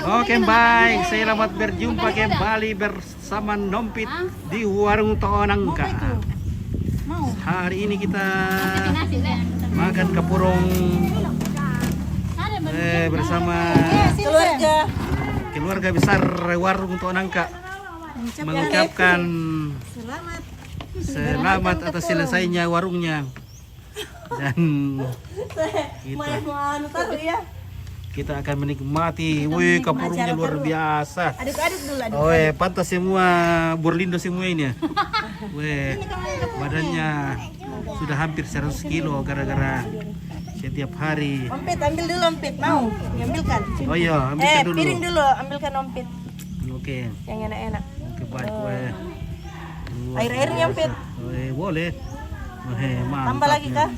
Oke baik, selamat berjumpa kembali bersama Nompit di Warung Tonangka. Hari ini kita makan kapurung bersama keluarga besar Warung Tonangka. Mengucapkan selamat atas selesainya warungnya. Dan kita akan menikmati, wih kapurungnya luar biasa. Aduk-aduk dulu. Wih pantas semua Borlindo semua ini ya. Wih badannya sudah hampir 100 kilo gara-gara setiap hari. Ompit, ambil dulu ompit, mau? Ambilkan. Oh iya, ambilkan dulu. Piring dulu, ambilkan ompit. Oke. Yang enak-enak. Oke baik, wih. Air-airnya ompit. Wih boleh. Wih mantap. Tambah lagi kah?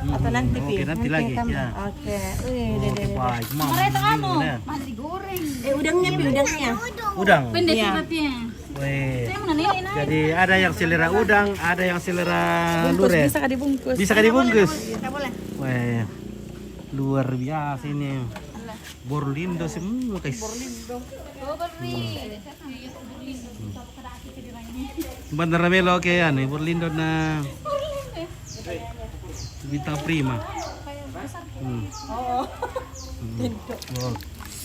Atau nanti Pi? Oke nanti lagi ya. Oke. Oke baik, mantap. Masih digoreng. Udangnya Pi, udangnya. Udang. Pendek Iya. sepertinya. Wih. Saya mau nanya. Jadi ada yang selera udang, ada yang selera lure. Bisa dibungkus. Bisa kan dibungkus? Bisa boleh. Wah, luar biasa ini. Borlindo semua guys. Sebentar melo oke ya nih Borlindo na bintang prima. Oh. Wow.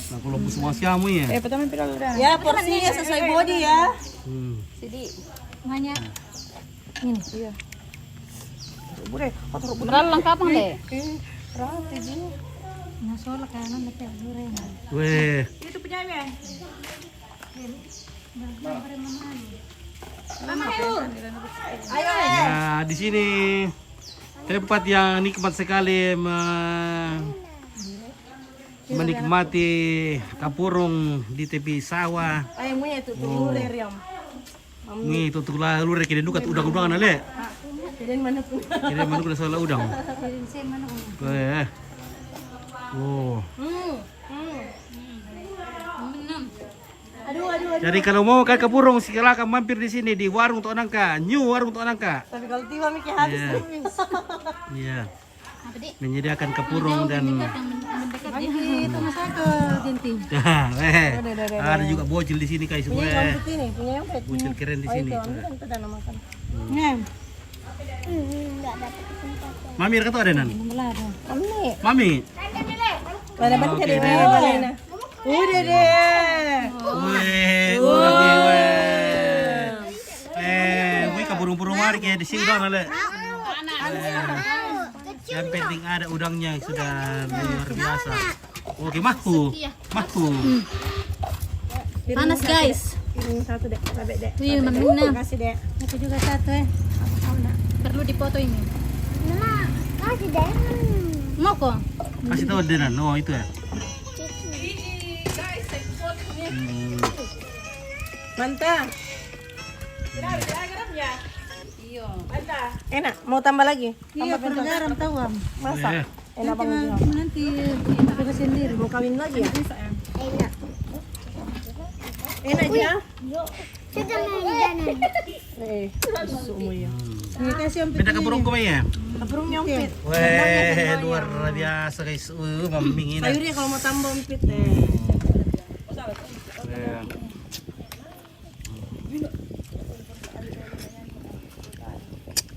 Nah kalau semua siamu ya. Pertama pirang udah. Ya, porsinya sesuai body ya. Jadi banyak. Ini, iya. Boleh, Terlalu lengkap nggak? Rata dia. Nasola kanan lepas goreng. Weh, Itu punya ya. Ayo. nah di sini tempat yang nikmat sekali menikmati kapurung di tepi sawah. Ayo munya itu tuh yang. Nih tutuk lah lu rekede dukat udang-udangan ale. Jadi mana pun. Kira mana kuna soal udang. Weh. Oh. Aduh. Jadi kalau mau makan kapurung silakan mampir di sini di Warung Tonangka, New Warung Tonangka. Tapi kalau tiba mikir habis Iya. terus. Iya. Menyediakan kapurung dan Lagi itu masak ke Jinti. ada juga bocil di sini guys. Punya Weh. yompet ini, punya yompet. Bocil keren di sini. Itu dan makan. Nih. Mami kata ada nan? Ini. Mami. Ada banyak Oke, deh. deh. Udah deh. Weh, udah nih weh. Weh kapurung-purung mari kayak di sini dong ale. Yang penting ada udangnya sudah luar biasa. Oke, mahu. Panas guys. Ini satu deh, babe deh. Wih, Mami. Kasih deh. Aku juga satu Perlu dipoto ini. Kasih deh. Mau kok? Kasih tahu Denan. Oh, itu ya. Mantap. Enak, mau tambah lagi? Tambah perlu garam tahu am. Masak. Enak banget. Nanti aku sendiri. Mau kawin lagi ya? Enak ya? Sudah menjana. Semua ya. Ini kasih om Beda kapurung ko ya? Kapurung nyompit. Weh, luar biasa guys. Maming ini. Sayurnya kalau mau tambah ompit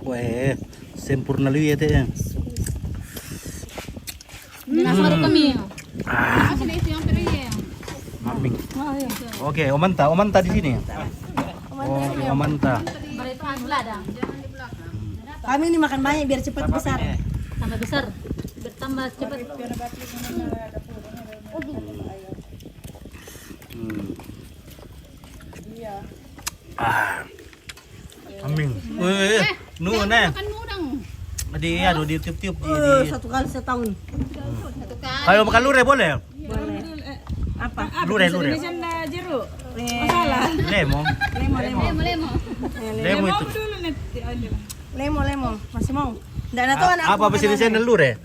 Weh, sempurna liu ya teh. Nasi kami. Maming. Oke, omanta di sini. Oke, omanta. Itu ladang. Kami ini makan banyak biar cepat besar. Tambah besar. Bertambah cepat. Maming. Weh, nu nah. Makan udang. Di tiup-tiup Satu kali setahun. Kalau makan lure boleh? Boleh. Apa? Lure. Jeruk. Masalah. Lemo. Lemo. Lemo itu. Lemo. Masih mau? Nggak ada tuh anak. Apa pesan lure?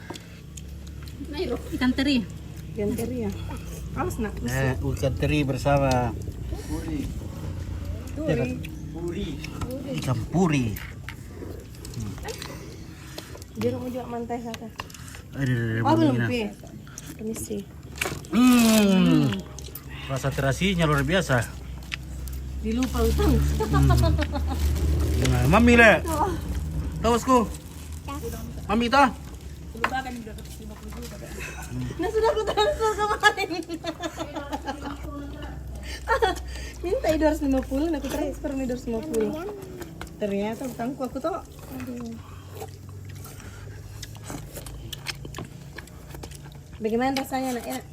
Ikan teri. Ikan teri ya. Awas nak. Ikan teri bersama ikan puri. Jeruk mau jual mantai kata. Ada Oh belum bunyinya. Pi. Permisi. Rasa terasinya luar biasa. Dilupa utang. Nah, mami le. Tawasku. Mami ta. Nah sudah aku transfer kemarin. Minta 250, nah aku transfer 250. Ternyata utangku aku tuh. Bagaimana rasanya nak? Enak.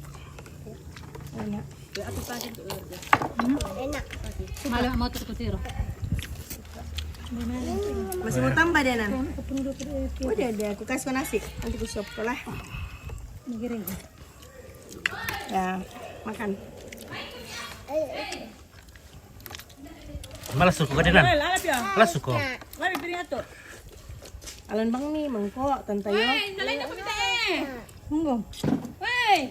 Enak. Enak. Malah mau terkusir. Masih mau tambah deh Nan? Udah deh, aku kasih nasi. Nanti aku suap lah. Ya, makan. Malas suku kadenan. Malas suku. Alan bang nih, mangkok, tante yo. Nalay na kumita Enggak. Wey!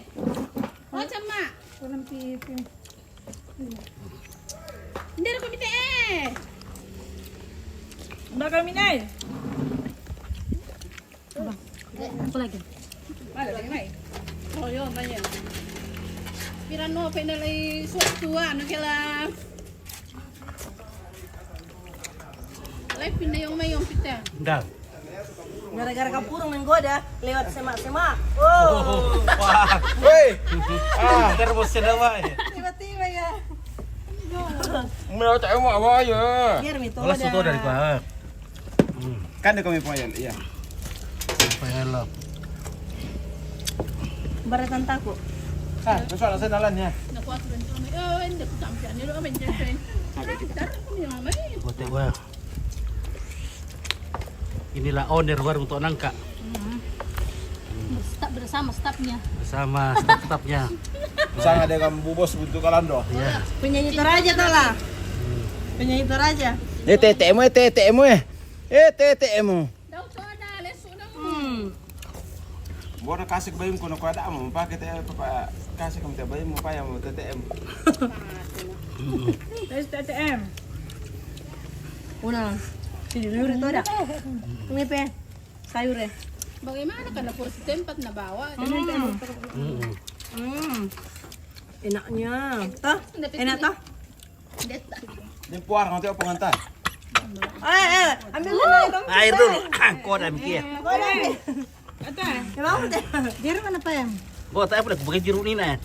Macam mak. Walang pipi. Hindi na kumita Bakal minay. Ako lagi. Oh, yun, banyak. Pirano, pinalay suwa, ano kila... Alay, pinayong mayong pita. Dah. Gara-gara kapurung menggoda lewat semak-semak. Oh. Wah. Woi, Terus sedawa. Tiba-tiba ya. mau tahu mau apa ya? Biar mito Malas suku dari gua. Kan kami poyan, iya. Pengen Baratan taku. Besok saya jalan ya. Nakuha ko rin ito. Oh, hindi ko tampian. Nilo kami dyan. Dati ko niya mamay. Bote gua. Inilah owner warung Tok Nangka Bersama stafnya. bersama staf-stafnya. Sang ada kamu bubos butuh kalando. Ya. Penyanyi Toraja tuh lah. Penyanyi Toraja. TTM. Daw to na, leso na mo. Bora kasih bayim kono ko ada mo pakai TTM papa kasih kamu bayim mo pa mo TTM. TTM. Una. Sini dulu itu ada. Ini pe. Sayur ya. Bagaimana ka na puro si tempat na bawa? Enaknya. Toh? Enak toh? Dimpuar nanti apa ngantar? Ambil dulu dong. Air dulu. Kau dah mikir. Ya mau deh. Biar mana pa yang? Gua tak apa dah pakai jeruk ni nah.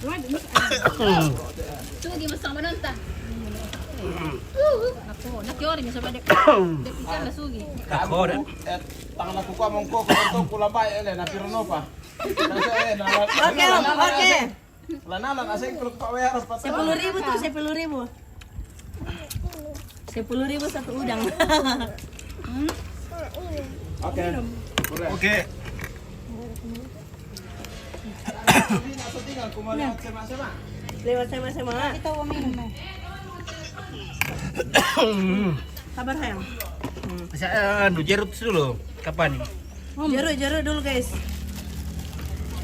Sugi masama nun ta. Ako, nakyori mo sa badik. Depitan na sugi. Kau dah. Tangan aku ko among ko ko kulabay ele na pirno pa. Oke, oke. Lanalan asing perlu Pak Wera pas. 10.000 tuh, 10.000. 10.000 satu udang. Oke. Oke. Lewat sama-sama. Kita mau minum. Sabar sayang. Saya jeruk dulu. Kapan? Jeruk dulu guys.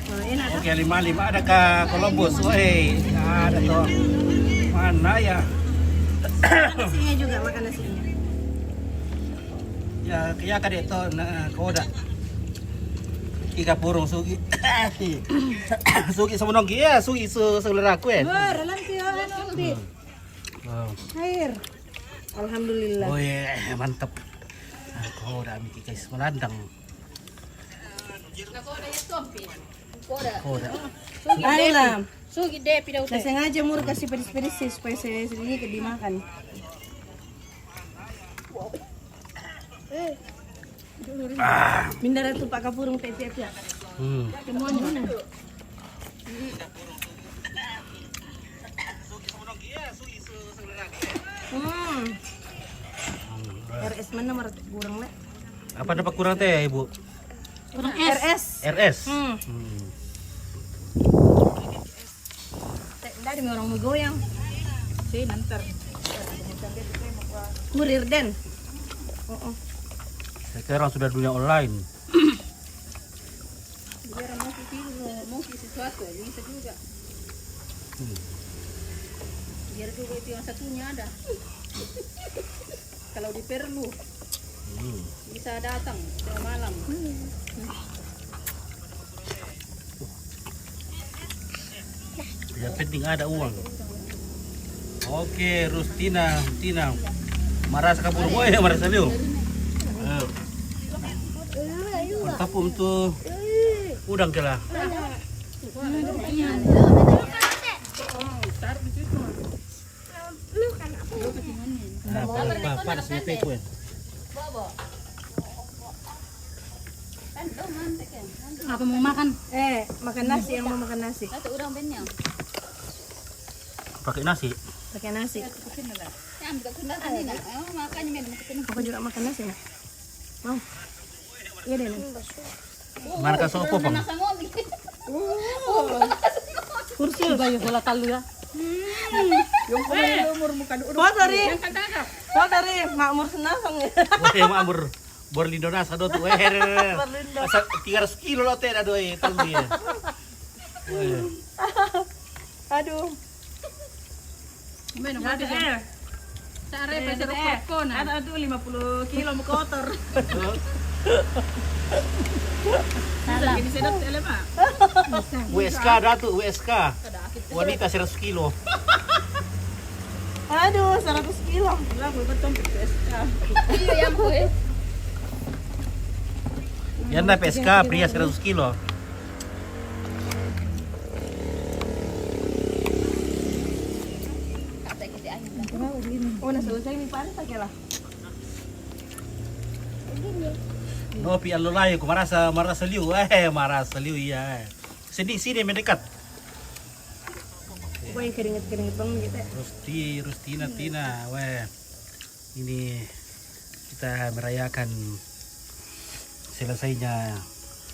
Oh, enak tuh. Oke, 55 ada ke Columbus. Woi, ada tuh. Mana ya? Nasinya juga, makan nasinya. Ya kadek to na koda. Ika purong sugi. Sugi sama nongki ya, sugi selera aku ya. Ralan tiyo ano, Bi. Air. Alhamdulillah. Oh yeah, mantap. Koda miki guys, melandang. Nakoda yung tompi. Koda. Koda. Ayo lah. Sugi depi daw Saya sengaja mur kasih pedes-pedes sih supaya saya sedikit dimakan. Mindara tuh Pak Kapurung TTF ya. Semuanya. RS mana nomor kurang le? Apa dapat kurang teh, Ibu? Kurang RS. RS. Dari orang mau goyang. Si, nantar. Kurir den. Sekarang sudah dunia online. Biar mau sesuatu, bisa juga. Biar juga itu yang satunya ada. Kalau diperlu, bisa datang setiap malam. Yang penting ada uang. Oke, Rustina, Tina. Maras kabur boy, maras liu. Tapum tuh udang kela. Nah, panas nih kue. Apa mau makan? Makan nasi, yang mau makan nasi. Pakai nasi. Pakai nasi. Aku juga makan nasi, nak. Mau? Iya deh, Nen. Mana ka sopo pang? Kursi bayu bola talu ya. Kau dari makmur senang ya. Oke, makmur. Borlindo nasa do tuh. Asa 300 kilo lo teh ado talu ya. Aduh. Bueno, mati ya. Sare pesa rokok na. Aduh 50 kilo mau kotor. Ini sedap tele pak. WSK datu, WSK. Wanita 100 kilo. Aduh 100 kilo. Lah gue betul PSK. Iya ya mo eh. Yan na PSK, pria 100 kilo. Oh, nah selesai nih pantai lah. No, pi alo layo ko marasa liu. Marasa liu ya. Sini mendekat. Wah, keringet banget gitu. Rustina, Tina. Wah. Ini kita merayakan selesainya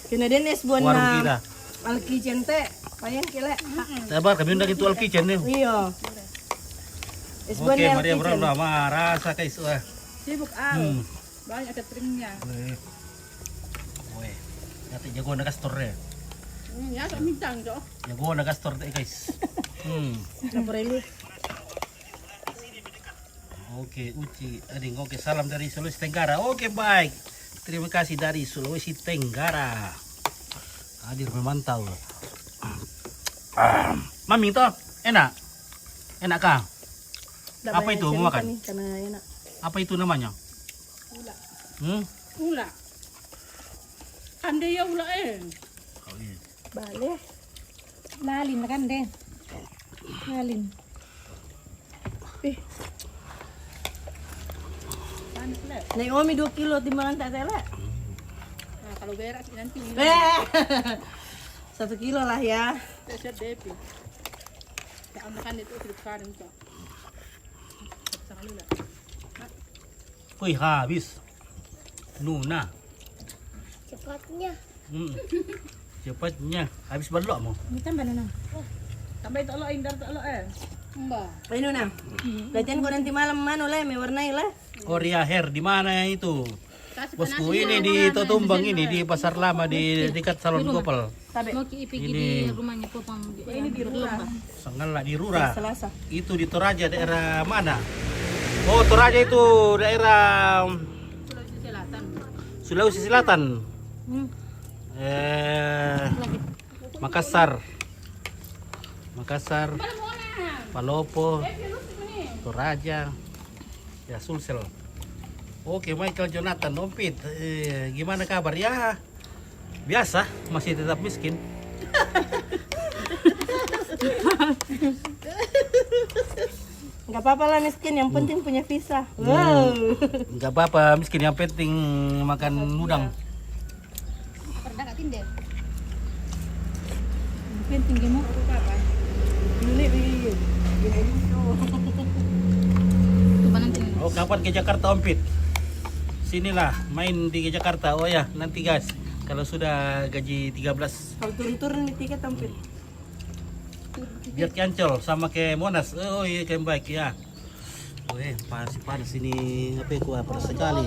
Kena den es buat warung kita. Alkichen teh, payah kile. Sabar, kami undang itu Alkichen nih. Iya. Es buat Oke, Maria Brown marasa guys. Wah. Sibuk banyak cateringnya. Weh. Nanti jago na gastor ya. Ya tak mintang jo. Jago na gastor deh guys. Dapur ini. Oke, Uci, ading. Oke, salam dari Sulawesi Tenggara. Oke, baik. Terima kasih dari Sulawesi Tenggara. Hadir memantau. Mami toh, enak? Enak kah? Apa itu mau makan? Karena enak. Apa itu namanya? Ula. Ula. Ande ya ula Oh, iya. Balik. Lalin kan deh. Lalin. Naomi 2 kilo timbangan tak tele. Nah, kalau berak nanti 1 kilo lah ya. saya depi. Tak makan itu hidup karen kok. Wih, habis. Nuna. Cepatnya. Cepatnya. Habis balok mau. Ini tambah nana. Tambah itu lo indar tu lo Mbak. Ini nah. Latihan kau nanti malam mana lah, mewarnai lah. Korea Hair di mana itu? Bosku ini di Totumbang ini di Pasar Lama di dekat Salon Gopal. Mau pergi Ini. di rumahnya Popang. Ini di rumah. Sangat di Rura. Selasa. Itu di Toraja daerah mana? Oh, Toraja itu daerah Sulawesi Selatan. Sulawesi Selatan. Makassar. Palopo. Toraja. Ya, Sulsel. Oke, Michael Jonathan Dompit. Gimana kabar ya? Biasa, masih tetap miskin. Enggak apa-apa lah miskin, yang penting punya visa. Wow. Enggak apa-apa, miskin yang penting makan udang. Pernah kat Tinder? Penting kamu apa? Ini Oh, kapan ke Jakarta Ompit? Sinilah, main di Jakarta. Oh ya, nanti guys, kalau sudah gaji 13 kalau turun-turun di tiket tampil. biar ke Ancol sama ke Monas. Oh iya, kayak baik ya. Panas ini, apa itu, panas sekali.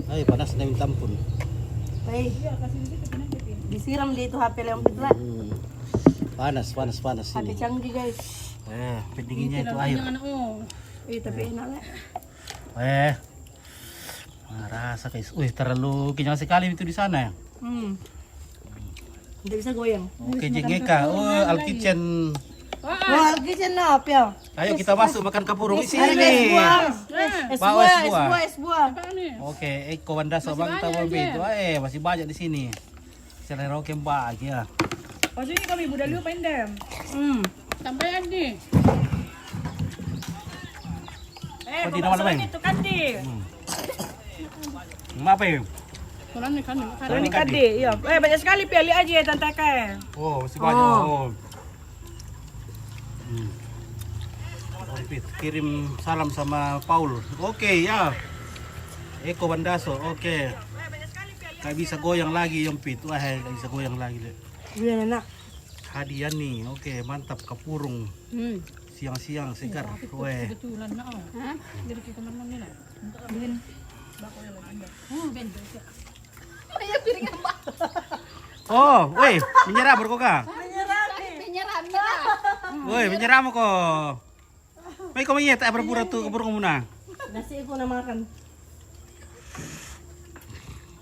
Ay, panas na yung tampon. Baik. Disiram dia itu HP Leompit lah. Panas HP ini. canggih guys. Pendinginnya itu air. Tapi enak lah. Rasa guys. Terlalu kenyang sekali itu di sana ya. Tidak bisa goyang. Oke, Jengeka. Oh, Alkichen Wah, kisah no, Pio. Ayo kita masuk makan kapurung di Ada sini. es Bawa es buah. es buah. Apa nih? Oke, Eko Wandaso Bang Tawon Beto. Masih banyak di sini. Selera oke mbak ya. Oh, sini kami budal lu pendem. Sampaian nih. Eh, Oh, di nama lain. itu kan di. Apa ya? Kurang nih kan. Ini kan di, iya. Banyak sekali pilih aja ya tante Kai. Oh, masih banyak. Oh. Ompit, kirim salam sama Paul. Oke ya. Eko Wandaso. Oke. Gak bisa goyang lagi Yompit. Wah, gak bisa goyang lagi deh. Biar enak. Hadiah nih. Oke, mantap kapurung. Siang-siang segar. Weh. Betulan na oh. Ha? Diri kita naman nila. Ben. Oh, ben. Maya piring apa? Oh, weh, menyerah berkoka. Menyerah na. Woi, menyerah mo ko. May kumain tak berpura tu kapurung muna. Nasi ko na makan.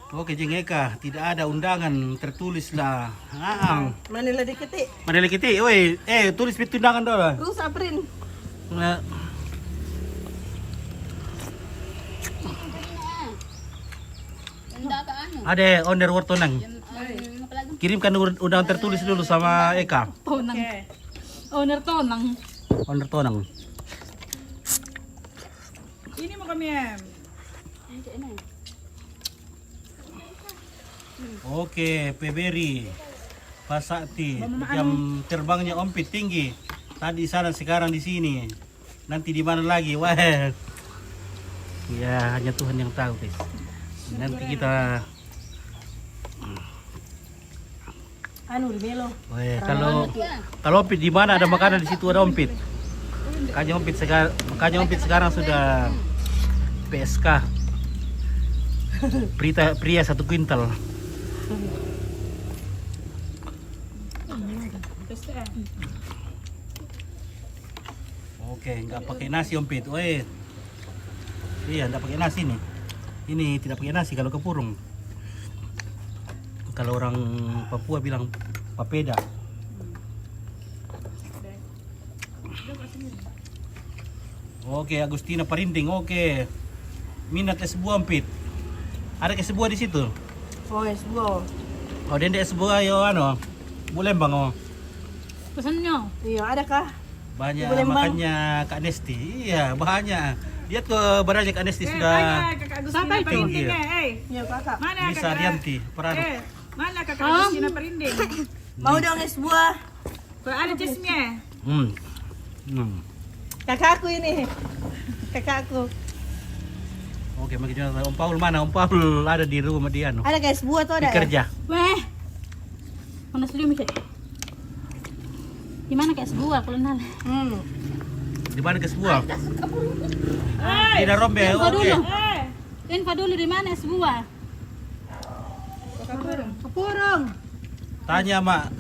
Oke, Jeng Eka, tidak ada undangan tertulis lah. Manila dikit eh. Mandali kita, woi, tulis pit undangan doang. Terus aprin. Anda ka ano? Ada owner Wartonang. Kirimkan undangan tertulis dulu sama Eka. Tonang. Owner tonang. Owner Tonang. Ini mo kami eh. Oke, Peberi, Pak Sakti, jam terbangnya Ompit tinggi. Tadi di sana, sekarang di sini. Nanti di mana lagi? Wah, ya hanya Tuhan yang tahu, guys. Nanti kita, Anu di Belo. wah, kalau Ompit di mana ada makanan di situ ada Ompit. Makanya Ompit sekarang sudah PSK. Pria 1 kuintal. Oke, nggak pakai nasi Ompit. Weh, iya, nggak pakai nasi nih. Ini tidak pakai nasi kalau kepurung. Kalau orang Papua bilang papeda. Oke, Agustina Parinding. Oke, minat es buah Ompit. Ada es buah di situ. Oh, es buah. Oh, dende es buah yo ano. Bulembang oh. Pesan nyo. Iya, ada kah? Banyak Bulembang. makannya Kak Nesti. Iya, banyak. Lihat ke badannya Kak Nesti sudah Kakak Agustina Sampai Perinding tinggi. eh. Iya, kakak. Mana bisa kakak? Rianti Peranu. Mana kakak Agustina Perinding? Mau dong es buah. Kau ada cisnya? Kakakku ini. Kakakku. Oke, makanya Om Paul mana? Om Paul ada di rumah dia no. Ada es buah tuh ada. Kerja. Weh. Panas dulu mikir. Gimana kayak sebuah kalau nal? Di mana ke sebuah? Eh, Di Darombe. Info Oke. dulu. eh. Info dulu di mana sebuah? Kapurung. Tanya mak.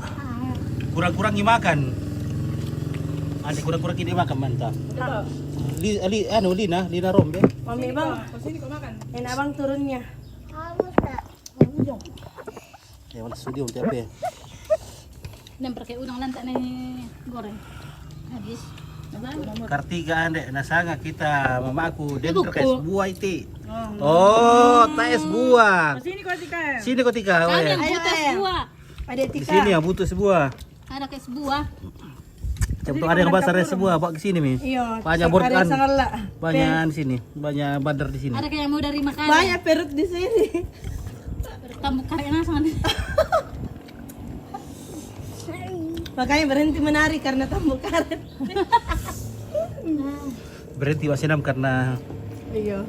Kurang-kurangi makan. Adik kurang-kurangi dia makan mantap. Lina Rombe. Mami bang. Sini kau makan. Enak bang turunnya. Kamu tak. Ya, wala studio untuk apa ya? Dan pakai udang lantak nih goreng. Habis. Kartika ande nasanga kita mamaku dan Buku. ke es buah itu. Oh, tak es buah. Sini kau tika. Sini kok Tika. Kalian Weh. butuh Ayo. sebuah. Ada Di Tika. sini ya butuh sebuah. Ada kayak sebuah. Coba ada yang basar sebuah, bawa ke sini mi. Iya. Banyak ada borkan. sangala. Banyak di sini, banyak bandar di sini. Ada kayak mau dari makanan. Banyak perut di sini. Tambuk karet nasan. Makanya berhenti menari karena tambuk karet. Berhenti wasinam karena Iya.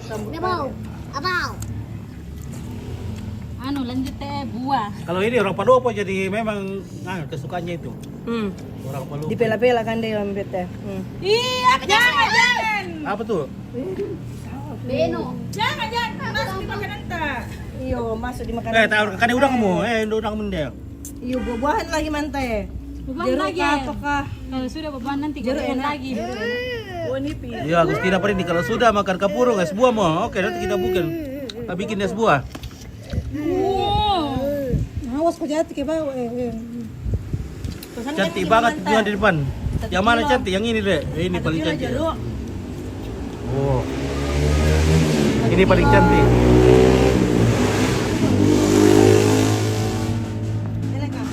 Tambuk Abau. Abau. Anu lanjut teh buah. kalau ini orang Palopo jadi memang kesukaannya itu. Orang Palopo. Dipela-pela kan dia ambet teh. Iya, jangan. Apa tuh? Beno. Jangan. Masuk di makanan tak. Iyo, masuk di makanan. Tahu kan udang kamu, udang kamu dia. Iyo, buah-buahan lagi mantai. Beban Jeruk lagi. kah, apa kah? Kalau sudah beban nanti Jeruk gorengan enak. lagi. Oh, nipis. Iya, Agustina Parindi kalau sudah makan kapurung es buah mau. Oke, nanti kita bikin es buah. Awas kau jatuh ke bawah. Cantik banget tuh yang di depan. Yang mana cantik? Yang ini deh. Ini paling cantik. Jeruk. Oh. Ini paling cantik.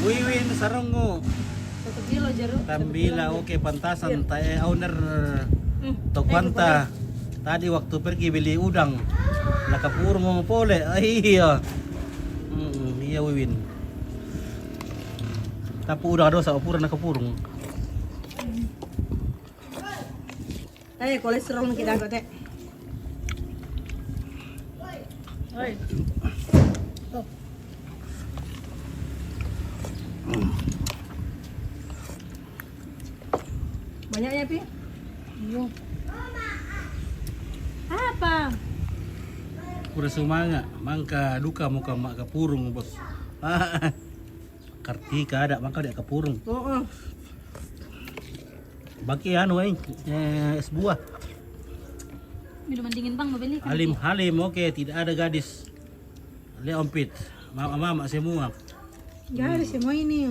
Wiwin sarungu. 1 kilo jeruk. Tambila oke pantasan tae owner Tokwanta. Tadi waktu pergi beli udang. Nakapurong mo pole. Ay iya. Iya Wiwin. Tapu udang dosa upura nakapurong. Kolesterol kita kok teh. Oi. Banyaknya Pi? Iya. Apa? Pura sumanga, mangka duka muka mak kapurung bos. Kartika ada mangka dia kapurung. Oo. Baki anu es buah. Minuman dingin bang, mau beli kan? Halim oke tidak ada gadis. Lihat ompit, mama semua. Gari semua ini.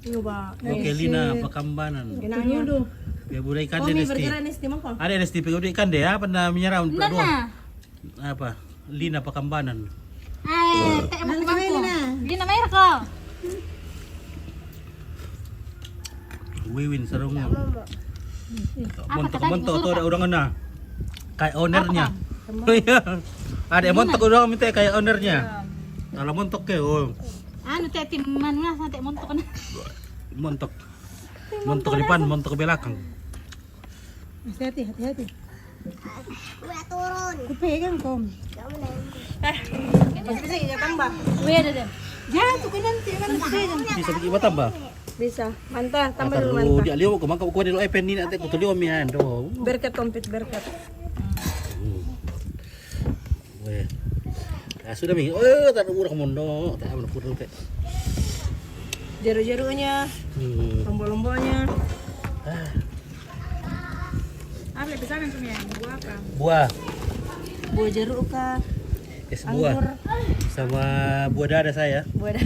Iya ba. Oke Lina Pakambanan. Enaknya tuh. Ya budai ikan Komi deh Nesti. bergerak Nesti mah kok. Ada Nesti pegang ikan deh apa na menyerah untuk Nana. doang. Apa? Lina Pakambanan. Teh mau bangku. Lina merah kok. Wiwin sarungu. Montok kata montok disuruh, tuh ada orang na. Kayak ownernya. Iya. Ada yang montok orang minta kayak ownernya. Kalau montok ke oh. Anu teh tim mana teh montok kan. Montok. Montok depan, montok belakang. Hati-hati. Udah turun. Kupegang kom. Kamu nanti. Bisa ya tambah. Weh ada deh. Jatuh ke nanti kan kupegang. Bisa bikin apa tambah? Bisa. Mantah, tambah dulu Taruh mantah. dia liu ko mangka ko dilo pen ni ate ko tulio mi ando. Berkat tompet berkat. Weh. Ya sudah mi. Tak ada murah mondo. Tak ada pura teh. Jeruk-jeruknya, lombok-lomboknya. Apa lebih sana punya? Buah apa? Buah, Buah jeruk kah? es buah. Anggur. Sama buah dada saya. Buah dah.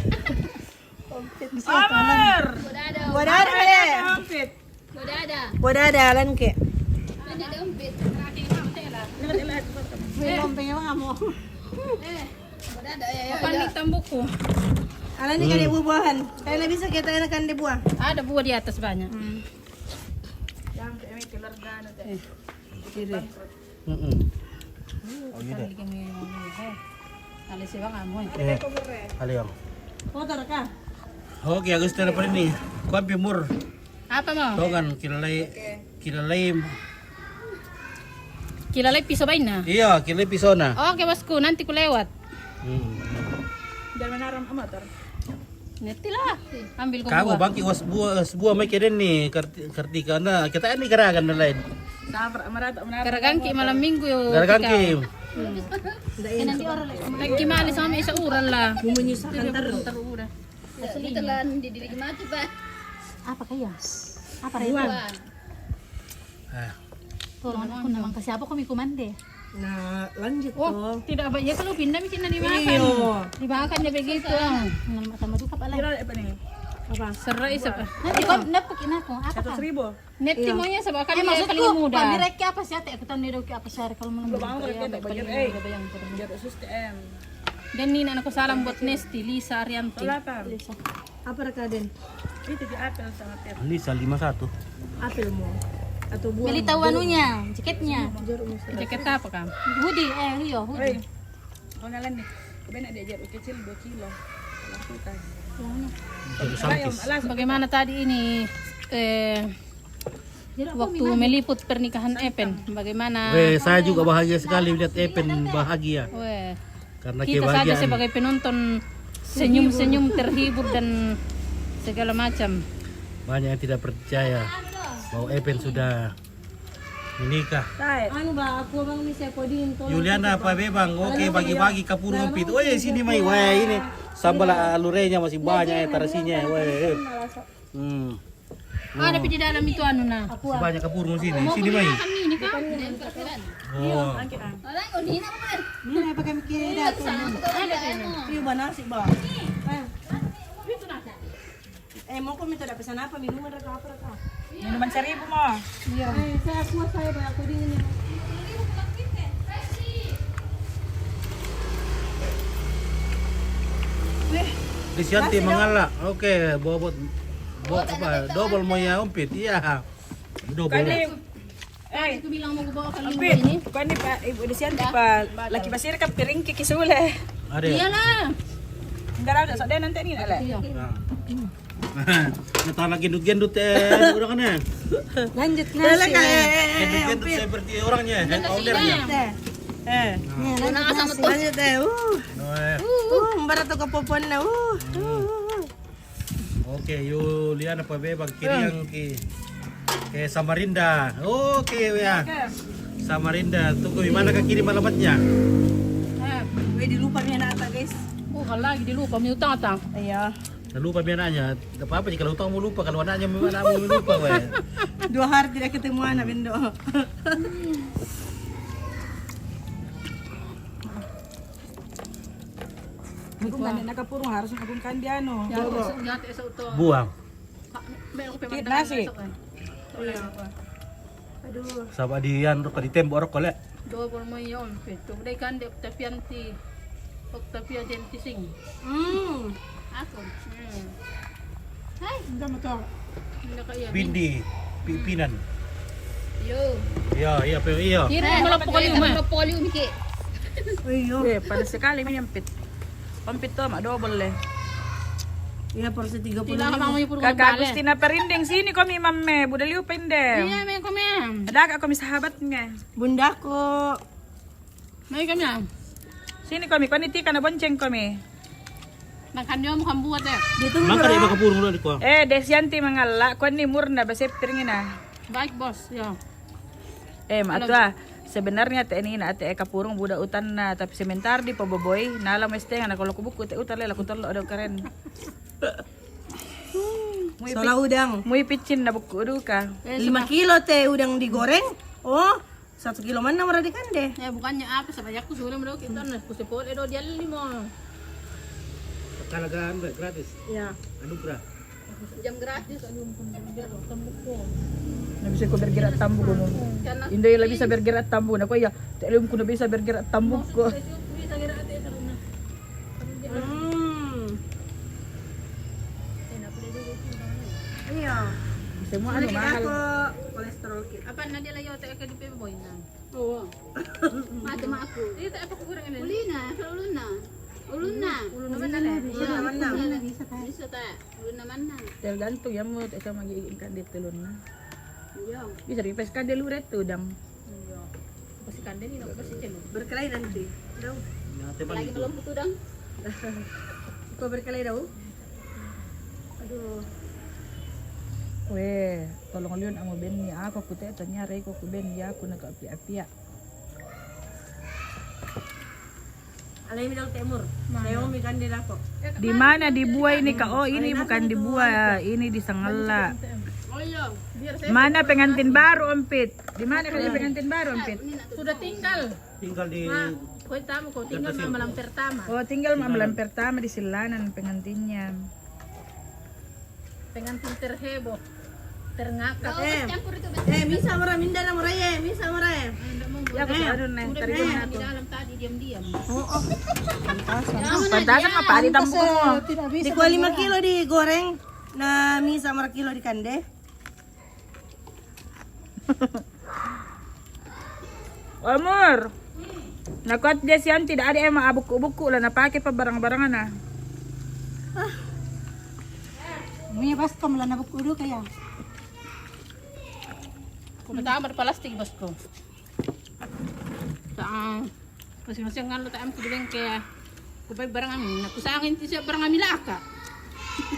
Tompet bisa. Amar. Buah dada deh. Hampir. Buah dada lan ke. Lihat. Buah lompeng emang kamu. Panik tambuku. Alan ni kali buah-buahan. Kaya na bisa kita enakan di buah. Ada buah di atas banyak. Yang kami kelar gana teh. Kiri. Oh iya deh. Alis bang amo. Aliang. Motor kah? Oke, Agus tera pa rin Kuan pimur. Apa mau? Togan kilalay Kilalay piso ba na? iya, kilalay pisona. Oke bosku, nanti ku lewat. Dan menaram amator. Nanti lah. Ambil ko Kamu buah. bangki was buah may keden ni kartika na kita ini garagan na lain. Sabar amarat menaram. Karagangki malam minggu yo. Garagan Nanti orang lagi mali sama isa uran lah. Menyusahkan terus. Terura. Telan di diri mati pak. Apa kaya? Apa itu? Tolong aku namang kasi apa kami kumande. Nah, lanjut Oh, toh. tidak apa ya kalau pindah mungkin na dimakan. Iyo. Dimakan dia begitu. Nama sama duka pala. Kira apa nih? Apa? Serai isa pa. Nanti kau napakin ako. Apa ka? 100.000. Nepti mo niya sa baka Eh, niya maksudku, paling muda. pandirect apa siya? Aku tahu niro kaya apa siya kalau mau Bang kita bayar Biar sustem. Dan nina ako salam buat Nesti Lisa Arianti. Wala pa. Lisa. Apa rekaden? Itu di apel sama teh. Lisa 51. Apel mo. Atau buah. Bili tahu anunya, jaketnya. Jeruk mo. Jaket apa kam? Hoodie, Rio, hoodie. Oh ngalan nih. Benar dia jeruk kecil 2 kilo. Lakukan. Bagaimana tadi ini waktu meliput pernikahan Epen? Bagaimana? Weh, saya juga bahagia sekali lihat Epen bahagia. Weh, Karena kita saja kebahagiaan. sebagai penonton senyum-senyum terhibur dan segala macam. Banyak yang tidak percaya bahwa Epen sudah menikah. Tai. Anu ba, aku bang ni saya kodin to. Juliana apa bebang? Oke, bagi-bagi kapur ngumpit. Oh ya sini mai, wah ini sambal alurenya masih banyak ya tarasinya, weh. Ada di dalam itu anu na. Masih banyak kapur sini, sini mai. Kami ini kan. Oh, Ni na pa kami kira dato. Iyo ba nasi ba? Mau ko minta dapat pesan apa? Minuman atau apa? Minuman 1,000 mo. Iya. Saya kuat saya banyak aku dingin. Disianti mengalah. Oke, bobot apa? Double mo ya umpit. Iya. Double. Aku bilang mau bawa kali Ampit, ini. kuan ni pa ibu disian pa laki pasir ka piring kikisule. Ada. Iyalah. Enggak ada sok nanti ni ala. Ngetah lagi gendut-gendut udah kan ya? Lanjut nasi. Gendut-gendut seperti orangnya, ownernya. Una sama tuh. Lanjut deh. Barat tuh kepopon na. Oke, yuk lihat apa bebang kiri yang ke Samarinda. Oke ya. Samarinda. Tunggu di mana ke kiri alamatnya? Di lupa niya na ata guys. Oh, kalau lagi dilupa may utang-utang. Iya. Lupa biar anaknya. Gak apa-apa jika utang mau lupa. Kalau anaknya mau lupa. Weh. 2 hari tidak ketemu anak Bendo. Kung gani nakapurong harus akong kandiano. Ya, yate sa uto. Buang. Meron pa Kit nasi. Aduh. Sama dian di tembok rokok le. Double mo yun. Pito. Day kande tapianti. Pag tapia denti sing. Ako. Hai, enggak mo to. Hindi kaya. Pindi. Pipinan. Yo. Iya, pero iya. Kira mo lang po kayo mo. Polio Miki. Eh, pada sekali minyampit. Pampit to, double le. Iya, porsi 30. Sila ka mo yung puro Kakak Agustina Perinding, sini kami mamme, budaliw pindem. Iya, may kami. Ada kami sahabat nga. Bunda ko. May kami na. Sini kami, paniti ka na bonceng kami. Nagkanyo mo kang buhat eh. Dito Mangka di makapurong ulit ko. Desianti mangala, kuan ni murna basip piringin na. Bike boss. Yo. Matwa. Sebenarnya te ini na ate kapurong buda utan na tapi sementar di paboboy nalam este nga nakolok buku te utan lela kutol ada keren. Sola udang. Muy pitchin na buku udu ka. 5 kilo teh udang digoreng. Oh, 1 kilo mana marah kan deh. Bukannya apa sebanyak ku sudah mo kita na kusipol edo dia limo. Kalagaan gratis. Iya. Anugerah. Jam gratis aduh biar tembuk ko. Na bisa ko bergerak tambu ko mo. Inday la bisa bergerak tambu na ko ya. Te alam ko na bisa bergerak tambu ko. Iya. Semua ano mahal. Kolesterol kit. Apa na dia layo te ka di pe boy na. Oo. Mati ma ako. Dito apa ko kurang ini. Ulina, sa uluna. Uluna. Ulo naman na le. Iya, naman na. Bisa ta. Uluna man na. Tel gantung ya mo te ka magiigin kan dit tulon na. Yo. Bisa ripes ka de luret tudang. Kasi kande ni kasi celo. Berkelahi nanti. Daw. Lagi belum putudang. Kau berkelahi daw? Aduh. We, tolong liun amo ben ni ako kute tanya rei ko ku ben ya aku nagka-api-apia. Alay mi daw temur. Sayo mi kan dila ko. Di mana dibuai ini kak? Oh ini bukan dibuai, ini di Sangala. Oh iya, biar saya Mana pengantin baru Ompit? Di mana kalian pengantin baru Ompit? sudah tinggal. Tinggal di Kau tamu kau tinggal malam pertama. Oh tinggal malam pertama di Silanan pengantinnya. Pengantin terheboh. Terngakak. Campur itu Misa murah minda na murah ye. Misa murah ye. Ya aku aduh nih, Udah terima bilang aku. di dalam tadi diam-diam. Pantasan apa di tambu mo? Di kuah 5 kilo digoreng. Na misa murah kilo di kande. Amor. Nakuat dia sian tidak ada emang buku-buku lah napake pa barang-barangan na. May bas ka mula na bukudo kaya. Kung tama plastik bos ko. Saan? Masing-masing nga tayo ko din kaya kupay barang amin. Nakusangin ti siya barang amin laka.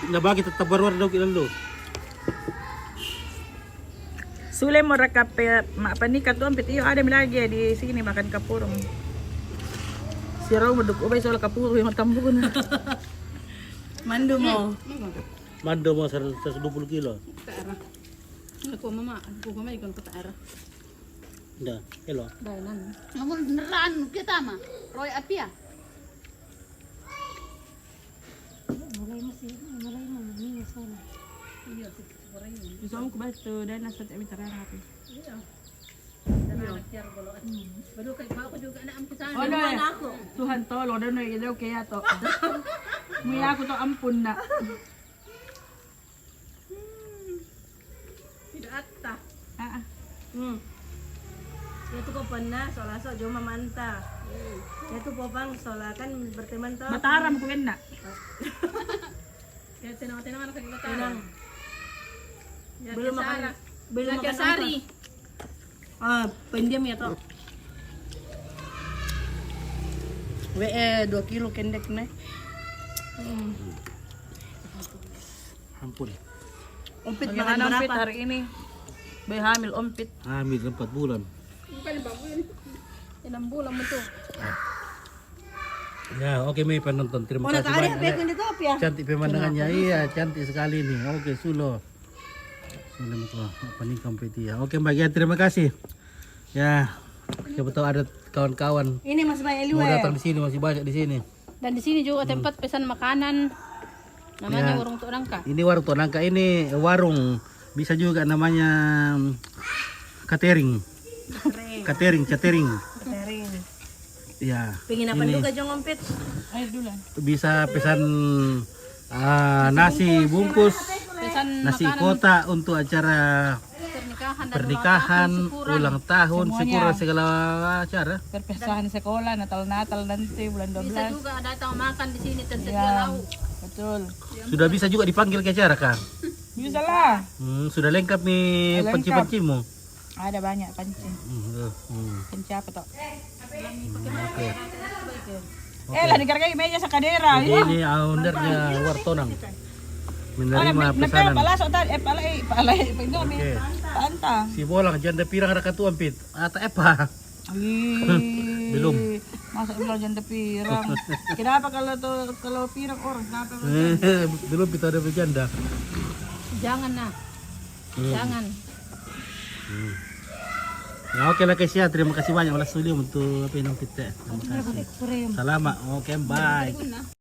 nabagi tatabarwar daw kilalo. Sule mo rakape mapanika to Ompit iyo ada mi lagi di sini makan kapurong. Si Raw maduk ubay soal kapuro yung tambo ko na. Mando mo. Mando mo sa 20 kilo. Taara. Ako mama, ako mama ikon ko taara. Nda, hello. Bayanan. Namun beneran kita mah. Roy Apia. Mulai mo. Gusto mo ko ba ito dahil nasa tayo tara natin. Baru kay pa ako juga na ang pisan. Oh, no, Tuhan tolo, daw na ilaw kaya to. Muya ko to ampun na. Tidak atta. Ah, Itu ko pernah soalnya so jom manta. Itu popang soalnya kan berteman tuh. mataram ko yan na. Kaya tinangan ka kita Tenang. Ya, Belum makan. Belum Laki makan sari. apa. Pendiam ya toh. 2 kilo kendek nih. Ampun. Umpit Ang makan ompit berapa? hari ini. Bay hamil ompit. Hamil 4 bulan. Bukan babuin. Ilang bulan mo to. Ya, oke Mei penonton. Terima Mau kasih nakari banyak. apa yang itu apa ya? Cantik pemandangannya. Iya, cantik sekali nih. Oke, Sulo. Sulo itu apa nih kompeti ya. Oke, Mbak Gia, terima kasih. Ya, siapa tahu ada kawan-kawan Ini Mas Bay mau Elue. datang di sini, masih banyak di sini. Dan di sini juga tempat pesan makanan. Namanya warung Tok Nangka. Ini warung Tok Nangka, ini warung bisa juga namanya catering. Catering. Catering. Ya. Pengen apa ini juga jong umpit? Ayo dulan. bisa pesan nasi bungkus, Pesan nasi makanan kota untuk acara pernikahan dan pernikahan, ulang tahun, Semuanya. syukuran segala acara. Perpisahan sekolah, Natal nanti bulan 12. Bisa juga datang makan di sini tersedia Ya, lauk. betul. Sudah bisa juga dipanggil ke acara kah? Bisa lah. Sudah lengkap nih Lengkap. panci-pancimu. Ada banyak panci. Panci apa toh? Oke. Lah dikargai meja sa kadera. Jadi ini ownernya Wartonang menerima Napel pesanan. pala so ta palay pino mi. Oke. Tanta. Si Bolang janda pirang ada katuan pit. Ata apa? Belum. Masa ulang janda pirang. Kenapa kalau pirang orang kenapa? Belum kita ada berjanda. Jangan nah. Jangan. Ya oke lah guys ya, terima kasih banyak Ulas Sulim untuk apa yang kita. Terima kasih. Salamat. Oke, bye.